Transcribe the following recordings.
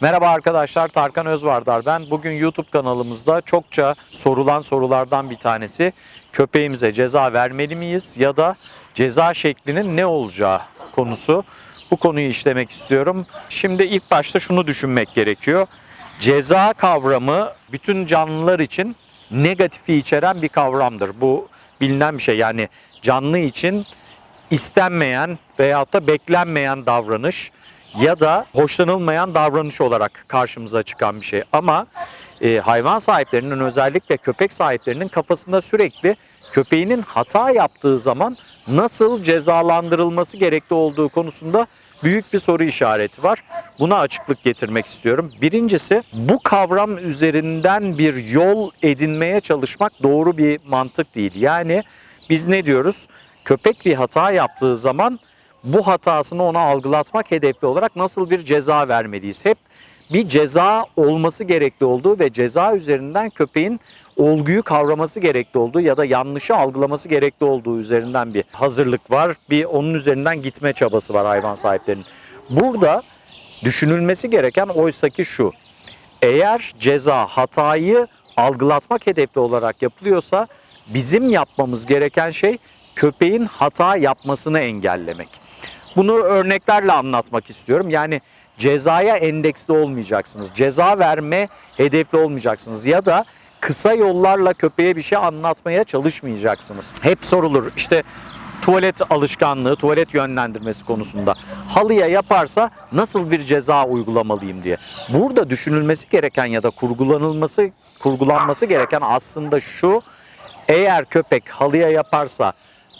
Merhaba arkadaşlar, Tarkan Özvardar ben. Bugün YouTube kanalımızda çokça sorulan sorulardan bir tanesi köpeğimize ceza vermeli miyiz ya da ceza şeklinin ne olacağı konusu. Bu konuyu işlemek istiyorum. Şimdi ilk başta şunu düşünmek gerekiyor. Ceza kavramı bütün canlılar için negatifi içeren bir kavramdır. Bu bilinen bir şey. Yani canlı için istenmeyen veyahut da beklenmeyen davranış ya da hoşlanılmayan davranış olarak karşımıza çıkan bir şey. Ama hayvan sahiplerinin, özellikle köpek sahiplerinin kafasında sürekli köpeğinin hata yaptığı zaman nasıl cezalandırılması gerekli olduğu konusunda büyük bir soru işareti var. Buna açıklık getirmek istiyorum. Birincisi, bu kavram üzerinden bir yol edinmeye çalışmak doğru bir mantık değil. Yani biz ne diyoruz? Köpek bir hata yaptığı zaman bu hatasını ona algılatmak hedefli olarak nasıl bir ceza vermeliyiz? Hep bir ceza olması gerekli olduğu ve ceza üzerinden köpeğin olguyu kavraması gerekli olduğu ya da yanlışı algılaması gerekli olduğu üzerinden bir hazırlık var. Bir onun üzerinden gitme çabası var hayvan sahiplerinin. Burada düşünülmesi gereken oysaki şu: eğer ceza hatayı algılatmak hedefli olarak yapılıyorsa bizim yapmamız gereken şey köpeğin hata yapmasını engellemek. Bunu örneklerle anlatmak istiyorum. Yani cezaya endeksli olmayacaksınız. Ceza verme hedefli olmayacaksınız. Ya da kısa yollarla köpeğe bir şey anlatmaya çalışmayacaksınız. Hep sorulur işte tuvalet alışkanlığı, tuvalet yönlendirmesi konusunda. Halıya yaparsa nasıl bir ceza uygulamalıyım diye. Burada düşünülmesi gereken ya da kurgulanması gereken aslında şu: eğer köpek halıya yaparsa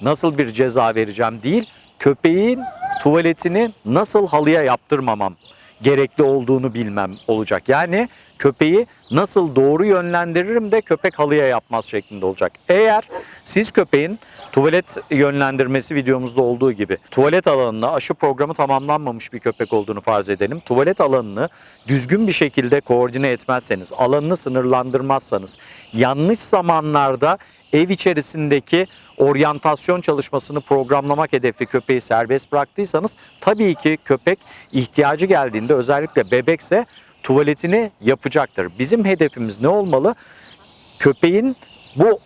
nasıl bir ceza vereceğim değil, köpeğin tuvaletini nasıl halıya yaptırmamam gerekli olduğunu bilmem olacak. Yani köpeği nasıl doğru yönlendiririm de köpek halıya yapmaz şeklinde olacak. Eğer siz köpeğin tuvalet yönlendirmesi videomuzda olduğu gibi tuvalet alanına aşı programı tamamlanmamış bir köpek olduğunu farz edelim. Tuvalet alanını düzgün bir şekilde koordine etmezseniz, alanını sınırlandırmazsanız, yanlış zamanlarda ev içerisindeki oryantasyon çalışmasını programlamak hedefli köpeği serbest bıraktıysanız tabii ki köpek ihtiyacı geldiğinde, özellikle bebekse, tuvaletini yapacaktır. Bizim hedefimiz ne olmalı? Köpeğin bu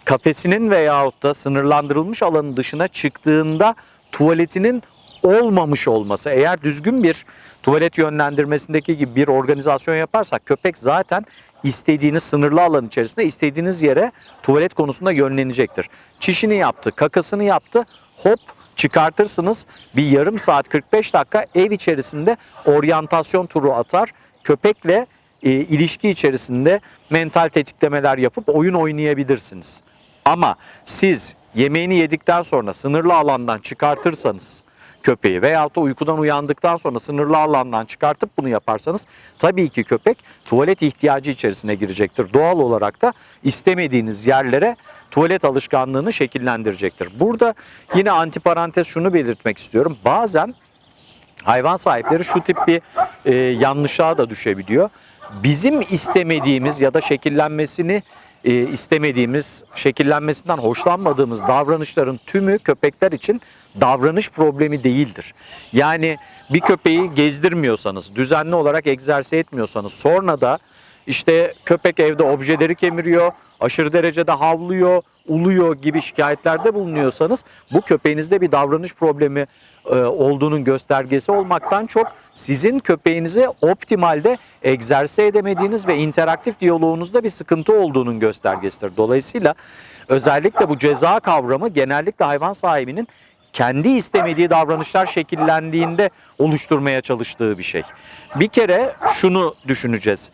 kafesinin veyahut da sınırlandırılmış alanın dışına çıktığında tuvaletinin olmamış olması. Eğer düzgün bir tuvalet yönlendirmesindeki gibi bir organizasyon yaparsak köpek zaten istediğiniz sınırlı alan içerisinde istediğiniz yere tuvalet konusunda yönlenecektir. Çişini yaptı, kakasını yaptı, hop çıkartırsınız. Bir yarım saat 45 dakika ev içerisinde oryantasyon turu atar. Köpekle ilişki içerisinde mental tetiklemeler yapıp oyun oynayabilirsiniz. Ama siz yemeğini yedikten sonra sınırlı alandan çıkartırsanız köpeği veyahut da uykudan uyandıktan sonra sınırlı alandan çıkartıp bunu yaparsanız tabii ki köpek tuvalet ihtiyacı içerisine girecektir. Doğal olarak da istemediğiniz yerlere tuvalet alışkanlığını şekillendirecektir. Burada yine antiparantez şunu belirtmek istiyorum. Bazen hayvan sahipleri şu tip bir yanlışlığa da düşebiliyor. Bizim istemediğimiz ya da şekillenmesinden hoşlanmadığımız davranışların tümü köpekler için davranış problemi değildir. Yani bir köpeği gezdirmiyorsanız, düzenli olarak egzersiz etmiyorsanız, sonra da işte köpek evde objeleri kemiriyor, aşırı derecede havlıyor, uluyor gibi şikayetlerde bulunuyorsanız bu köpeğinizde bir davranış problemi olduğunun göstergesi olmaktan çok sizin köpeğinizi optimalde egzersiz edemediğiniz ve interaktif diyaloğunuzda bir sıkıntı olduğunun göstergesidir. Dolayısıyla özellikle bu ceza kavramı genellikle hayvan sahibinin kendi istemediği davranışlar şekillendiğinde oluşturmaya çalıştığı bir şey. Bir kere şunu düşüneceğiz: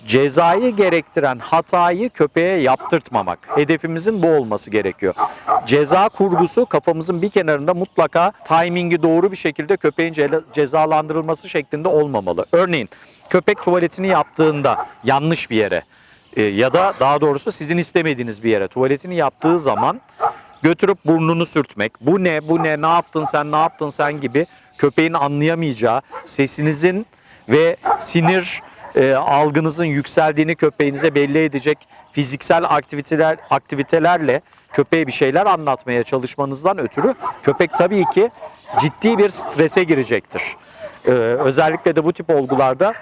cezayı gerektiren hatayı köpeğe yaptırtmamak. Hedefimizin bu olması gerekiyor. Ceza kurgusu kafamızın bir kenarında mutlaka timingi doğru bir şekilde köpeğin cezalandırılması şeklinde olmamalı. Örneğin köpek tuvaletini yaptığında yanlış bir yere ya da daha doğrusu sizin istemediğiniz bir yere tuvaletini yaptığı zaman götürüp burnunu sürtmek, bu ne, ne yaptın sen gibi köpeğin anlayamayacağı, sesinizin ve sinir algınızın yükseldiğini köpeğinize belli edecek fiziksel aktivitelerle köpeğe bir şeyler anlatmaya çalışmanızdan ötürü köpek tabii ki ciddi bir strese girecektir. Özellikle de bu tip olgularda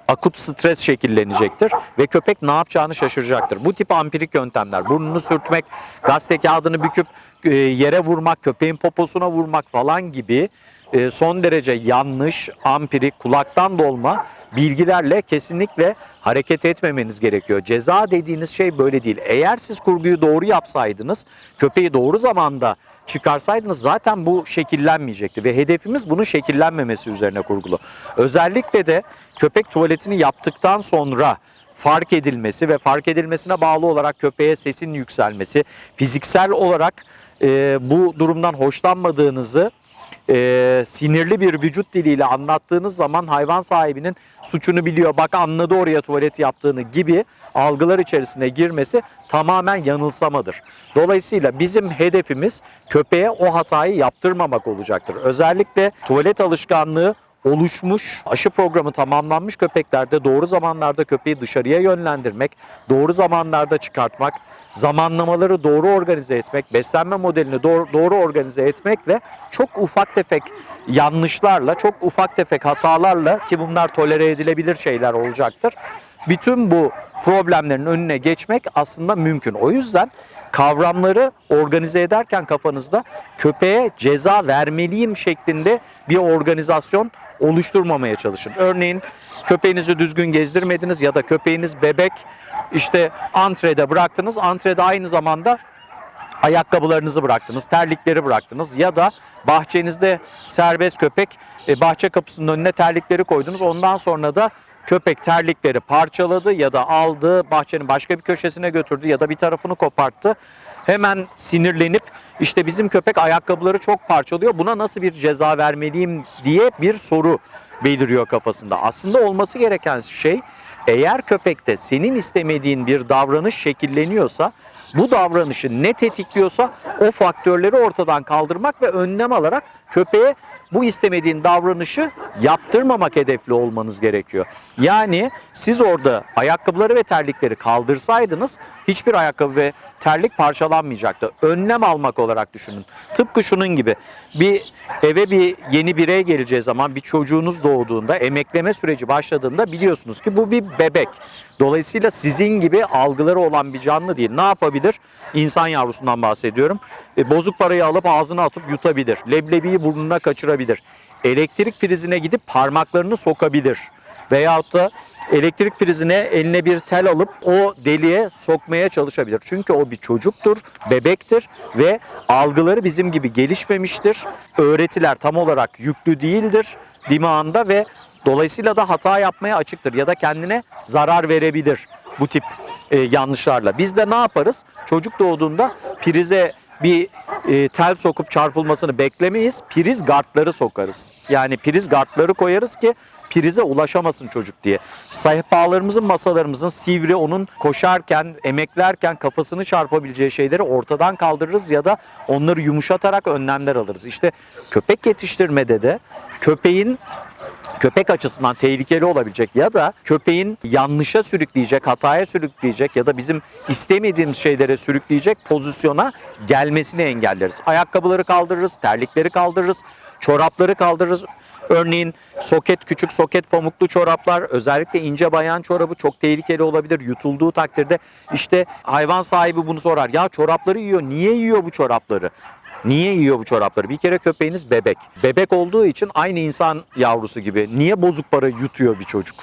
akut stres şekillenecektir ve köpek ne yapacağını şaşıracaktır. Bu tip ampirik yöntemler, burnunu sürtmek, gazete kağıdını büküp yere vurmak, köpeğin poposuna vurmak falan gibi son derece yanlış, ampirik, kulaktan dolma bilgilerle kesinlikle hareket etmemeniz gerekiyor. Ceza dediğiniz şey böyle değil. Eğer siz kurguyu doğru yapsaydınız, köpeği doğru zamanda çıkarsaydınız zaten bu şekillenmeyecekti ve hedefimiz bunun şekillenmemesi üzerine kurgulu. Özellikle de köpek tuvaletini yaptıktan sonra fark edilmesi ve fark edilmesine bağlı olarak köpeğe sesin yükselmesi, fiziksel olarak bu durumdan hoşlanmadığınızı sinirli bir vücut diliyle anlattığınız zaman hayvan sahibinin suçunu biliyor, bak anladı oraya tuvalet yaptığını gibi algılar içerisine girmesi tamamen yanılsamadır. Dolayısıyla bizim hedefimiz köpeğe o hatayı yaptırmamak olacaktır. Özellikle tuvalet alışkanlığı oluşmuş, aşı programı tamamlanmış köpeklerde doğru zamanlarda köpeği dışarıya yönlendirmek, doğru zamanlarda çıkartmak, zamanlamaları doğru organize etmek, beslenme modelini doğru organize etmekle çok ufak tefek yanlışlarla, çok ufak tefek hatalarla, ki bunlar tolere edilebilir şeyler olacaktır, bütün bu problemlerin önüne geçmek aslında mümkün. O yüzden kavramları organize ederken kafanızda köpeğe ceza vermeliyim şeklinde bir organizasyon oluşturmamaya çalışın. Örneğin köpeğinizi düzgün gezdirmediniz ya da köpeğiniz bebek, işte antrede bıraktınız. Antrede aynı zamanda ayakkabılarınızı bıraktınız, terlikleri bıraktınız ya da bahçenizde serbest köpek, bahçe kapısının önüne terlikleri koydunuz. Ondan sonra da köpek terlikleri parçaladı ya da aldı, bahçenin başka bir köşesine götürdü ya da bir tarafını koparttı. Hemen sinirlenip işte bizim köpek ayakkabıları çok parçalıyor, buna nasıl bir ceza vermeliyim diye bir soru beliriyor kafasında. Aslında olması gereken şey, eğer köpekte senin istemediğin bir davranış şekilleniyorsa, bu davranışı ne tetikliyorsa o faktörleri ortadan kaldırmak ve önlem alarak köpeğe bu istemediğin davranışı yaptırmamak hedefli olmanız gerekiyor. Yani siz orada ayakkabıları ve terlikleri kaldırsaydınız hiçbir ayakkabı ve terlik parçalanmayacaktı. Önlem almak olarak düşünün. Tıpkı şunun gibi, bir eve bir yeni birey geleceği zaman, bir çocuğunuz doğduğunda, emekleme süreci başladığında biliyorsunuz ki bu bir bebek. Dolayısıyla sizin gibi algıları olan bir canlı değil. Ne yapabilir? İnsan yavrusundan bahsediyorum. Bozuk parayı alıp ağzına atıp yutabilir. Leblebiyi burnuna kaçırabilir. Elektrik prizine gidip parmaklarını sokabilir. Veyahut da elektrik prizine eline bir tel alıp o deliğe sokmaya çalışabilir. Çünkü o bir çocuktur, bebektir ve algıları bizim gibi gelişmemiştir. Öğretiler tam olarak yüklü değildir dimağında ve dolayısıyla da hata yapmaya açıktır ya da kendine zarar verebilir bu tip yanlışlarla. Biz de ne yaparız? Çocuk doğduğunda prize bir tel sokup çarpılmasını beklemeyiz. Priz gardları sokarız. Yani priz gardları koyarız ki prize ulaşamasın çocuk diye. Sehpalarımızın, masalarımızın sivri, onun koşarken, emeklerken kafasını çarpabileceği şeyleri ortadan kaldırırız ya da onları yumuşatarak önlemler alırız. İşte köpek yetiştirmede de köpek açısından tehlikeli olabilecek ya da köpeğin yanlışa sürükleyecek, hataya sürükleyecek ya da bizim istemediğimiz şeylere sürükleyecek pozisyona gelmesini engelleriz. Ayakkabıları kaldırırız, terlikleri kaldırırız, çorapları kaldırırız. Örneğin küçük soket pamuklu çoraplar, özellikle ince bayan çorabı çok tehlikeli olabilir. Yutulduğu takdirde işte hayvan sahibi bunu sorar. Ya çorapları yiyor, niye yiyor bu çorapları? Niye yiyor bu çorapları? Bir kere köpeğiniz bebek. Bebek olduğu için aynı insan yavrusu gibi. Niye bozuk para yutuyor bir çocuk?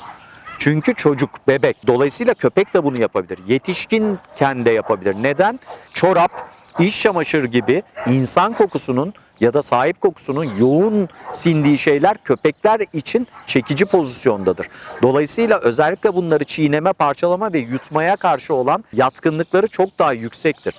Çünkü çocuk bebek. Dolayısıyla köpek de bunu yapabilir. Yetişkinken de yapabilir. Neden? Çorap, iç çamaşır gibi insan kokusunun ya da sahip kokusunun yoğun sindiği şeyler köpekler için çekici pozisyondadır. Dolayısıyla özellikle bunları çiğneme, parçalama ve yutmaya karşı olan yatkınlıkları çok daha yüksektir.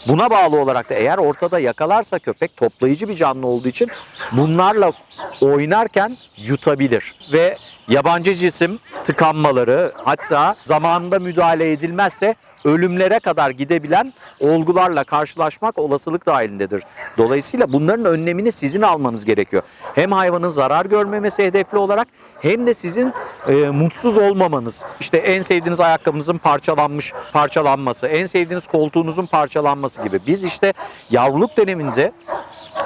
Buna bağlı olarak da eğer ortada yakalarsa köpek, toplayıcı bir canlı olduğu için bunlarla oynarken yutabilir. Ve yabancı cisim tıkanmaları, hatta zamanında müdahale edilmezse ölümlere kadar gidebilen olgularla karşılaşmak olasılık dahilindedir. Dolayısıyla bunların önlemini sizin almanız gerekiyor. Hem hayvanın zarar görmemesi hedefli olarak hem de sizin mutsuz olmamanız. İşte en sevdiğiniz ayakkabınızın parçalanması, en sevdiğiniz koltuğunuzun parçalanması gibi. Biz işte yavruluk döneminde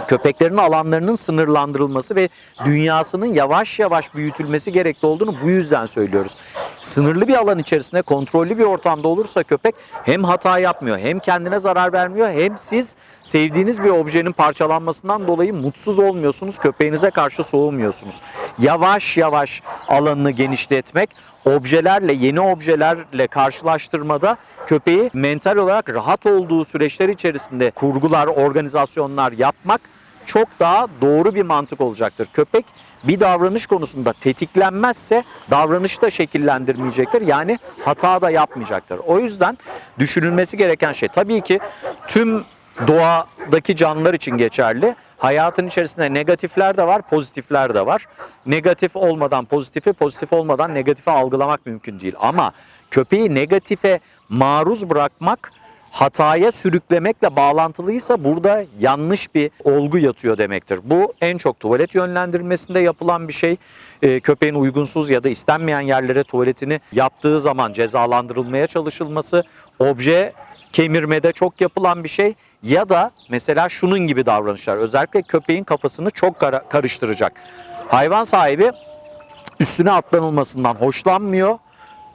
köpeklerin alanlarının sınırlandırılması ve dünyasının yavaş yavaş büyütülmesi gerekli olduğunu bu yüzden söylüyoruz. Sınırlı bir alan içerisinde kontrollü bir ortamda olursa köpek hem hata yapmıyor, hem kendine zarar vermiyor, hem siz sevdiğiniz bir objenin parçalanmasından dolayı mutsuz olmuyorsunuz, köpeğinize karşı soğumuyorsunuz. Yavaş yavaş alanını genişletmek, objelerle, yeni objelerle karşılaştırmada köpeği mental olarak rahat olduğu süreçler içerisinde kurgular, organizasyonlar yapmak çok daha doğru bir mantık olacaktır. Köpek bir davranış konusunda tetiklenmezse davranışı da şekillendirmeyecektir. Yani hata da yapmayacaktır. O yüzden düşünülmesi gereken şey tabii ki tüm doğadaki canlılar için geçerli. Hayatın içerisinde negatifler de var, pozitifler de var. Negatif olmadan pozitifi, pozitif olmadan negatifi algılamak mümkün değil. Ama köpeği negatife maruz bırakmak hataya sürüklemekle bağlantılıysa burada yanlış bir olgu yatıyor demektir. Bu en çok tuvalet yönlendirilmesinde yapılan bir şey. Köpeğin uygunsuz ya da istenmeyen yerlere tuvaletini yaptığı zaman cezalandırılmaya çalışılması, obje kemirmede çok yapılan bir şey ya da mesela şunun gibi davranışlar. Özellikle köpeğin kafasını çok karıştıracak. Hayvan sahibi üstüne atlanılmasından hoşlanmıyor.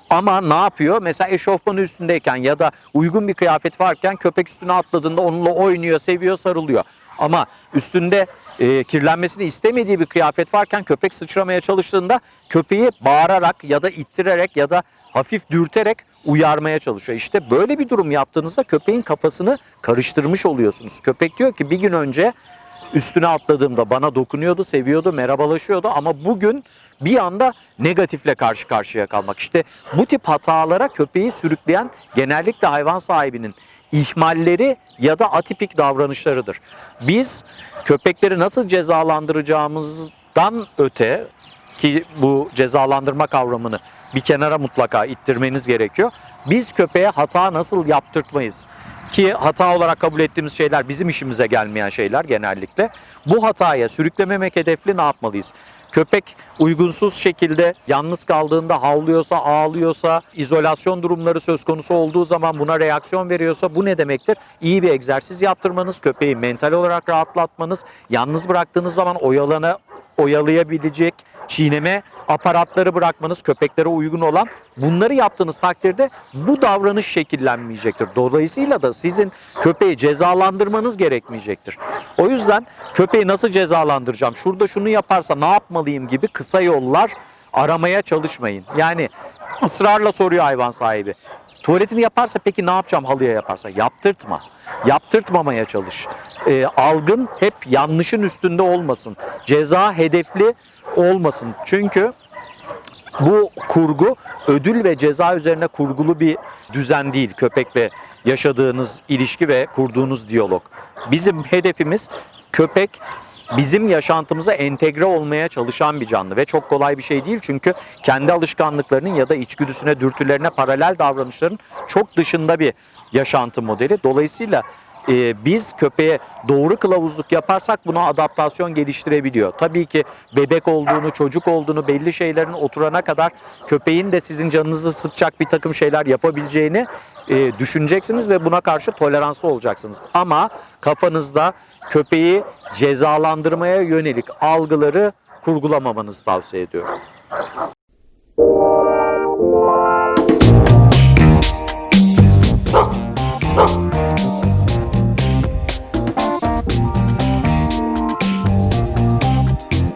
Ama ne yapıyor? Mesela eşofmanı üstündeyken ya da uygun bir kıyafet varken köpek üstüne atladığında onunla oynuyor, seviyor, sarılıyor. Ama üstünde kirlenmesini istemediği bir kıyafet varken köpek sıçramaya çalıştığında köpeği bağırarak ya da ittirerek ya da hafif dürterek uyarmaya çalışıyor. İşte böyle bir durum yaptığınızda köpeğin kafasını karıştırmış oluyorsunuz. Köpek diyor ki bir gün önce üstüne atladığımda bana dokunuyordu, seviyordu, merhabalaşıyordu ama bugün bir anda negatifle karşı karşıya kalmak. İşte bu tip hatalara köpeği sürükleyen genellikle hayvan sahibinin ihmalleri ya da atipik davranışlarıdır. Biz köpekleri nasıl cezalandıracağımızdan öte ki bu cezalandırma kavramını bir kenara mutlaka ittirmeniz gerekiyor. Biz köpeğe hata nasıl yaptırtmayız? Ki hata olarak kabul ettiğimiz şeyler bizim işimize gelmeyen şeyler genellikle. Bu hataya sürüklememek hedefli ne yapmalıyız? Köpek uygunsuz şekilde yalnız kaldığında havlıyorsa, ağlıyorsa, izolasyon durumları söz konusu olduğu zaman buna reaksiyon veriyorsa bu ne demektir? İyi bir egzersiz yaptırmanız, köpeği mental olarak rahatlatmanız, yalnız bıraktığınız zaman oyalayabilecek çiğneme aparatları bırakmanız, köpeklere uygun olan, bunları yaptığınız takdirde bu davranış şekillenmeyecektir. Dolayısıyla da sizin köpeği cezalandırmanız gerekmeyecektir. O yüzden köpeği nasıl cezalandıracağım, şurada şunu yaparsa ne yapmalıyım gibi kısa yollar aramaya çalışmayın. Yani ısrarla soruyor hayvan sahibi. Tuvaletini yaparsa peki ne yapacağım halıya yaparsa? Yaptırtma. Yaptırtmamaya çalış. Algın hep yanlışın üstünde olmasın. Ceza hedefli olmasın. Çünkü bu kurgu ödül ve ceza üzerine kurgulu bir düzen değil. Köpekle yaşadığınız ilişki ve kurduğunuz diyalog. Bizim hedefimiz köpek bizim yaşantımıza entegre olmaya çalışan bir canlı ve çok kolay bir şey değil çünkü kendi alışkanlıklarının ya da içgüdüsüne, dürtülerine paralel davranışların çok dışında bir yaşantı modeli. Dolayısıyla biz köpeğe doğru kılavuzluk yaparsak buna adaptasyon geliştirebiliyor. Tabii ki bebek olduğunu, çocuk olduğunu, belli şeylerin oturana kadar köpeğin de sizin canınızı sıkacak bir takım şeyler yapabileceğini düşüneceksiniz ve buna karşı toleranslı olacaksınız. Ama kafanızda köpeği cezalandırmaya yönelik algıları kurgulamamanızı tavsiye ediyorum.